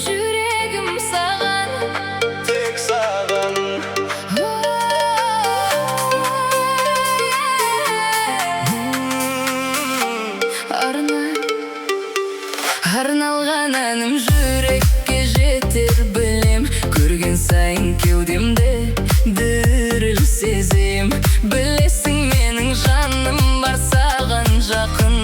Жүрегім саған, тек саған. Арналған әнім жүрекке жетер білем. Көрген сайын кеудемде діріл сезем. Білесің менің жаным бар саған жақын.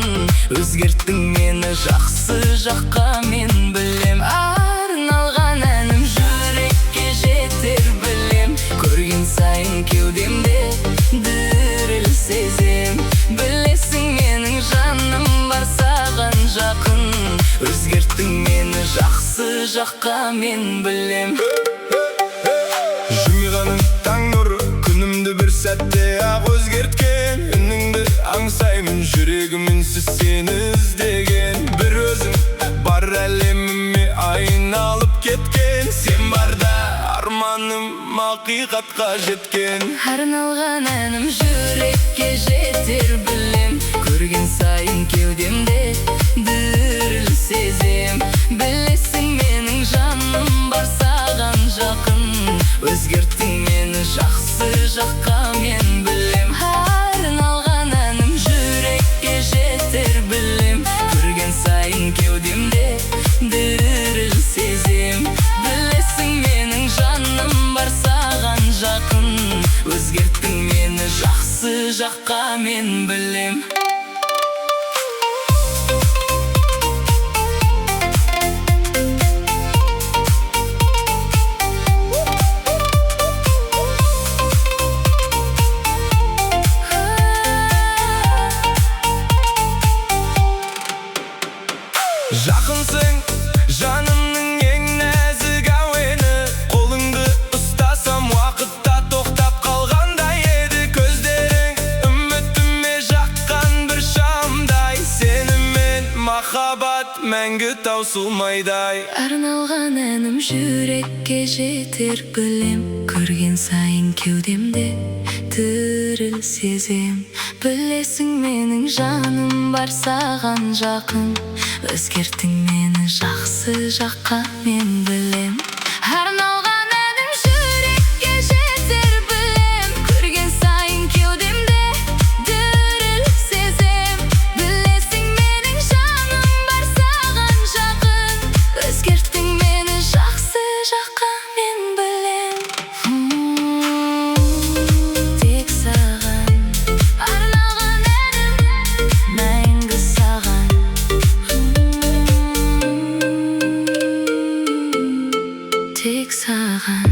Өзгерттің мені жақсы жаққа, мен білем. Арналған әнім жүрекке жетер білем. Көрген сайын кеудемде діріл сезем. Білесің менің жаным бар саған жақын. Өзгерттің мені жақсы жаққа, мен білем. Жымиғаның таң нұры күнімді бір сәтте ақ өзгерткен. Үніңді аңсаймын, жүрегім үнсіз сені іздеген. Бір өзің бар әлеміме айналып кеткен. Сен барда арманым ақиқатқа жеткен. Арналған әнім жүрекке жетер білем. Көрген сайын кеудемде діріл сезем. Білесің менің жаным бар саған жақын. Өзгерттің мені жақсы жаққа, мен білем. Арналған әнім жүрекке жетер білем. Көрген сайын кеудемде діріл сезем. Білесің менің жаным бар саған жақын. Өзгерттің мені жақсы жаққа, мен білем. Жақынсың жанымның ең нәзік әуені. Қолыңды ұстасам уақытта тоқтап қалғандай еді. Көздерің үмітіме жаққан бір шамдай. Сенімен махаббат мәңгі таусылмайдай. Арналған әнім жүрекке жетер білем. Көрген сайын кеудемде діріл сезем. Білесің менің жаным бар саған жақын. Өзгерттің мені жақсы жаққа, мен білем. Арналған әнім жүрекке жетер білем. Көрген сайын кеудемде діріл сезем. Білесің менің жаным бар саған жақын. Өзгерттің мені жақсы жаққа, мен білем. Тек саған арналған әнім, мәңгі саған. Тек саған.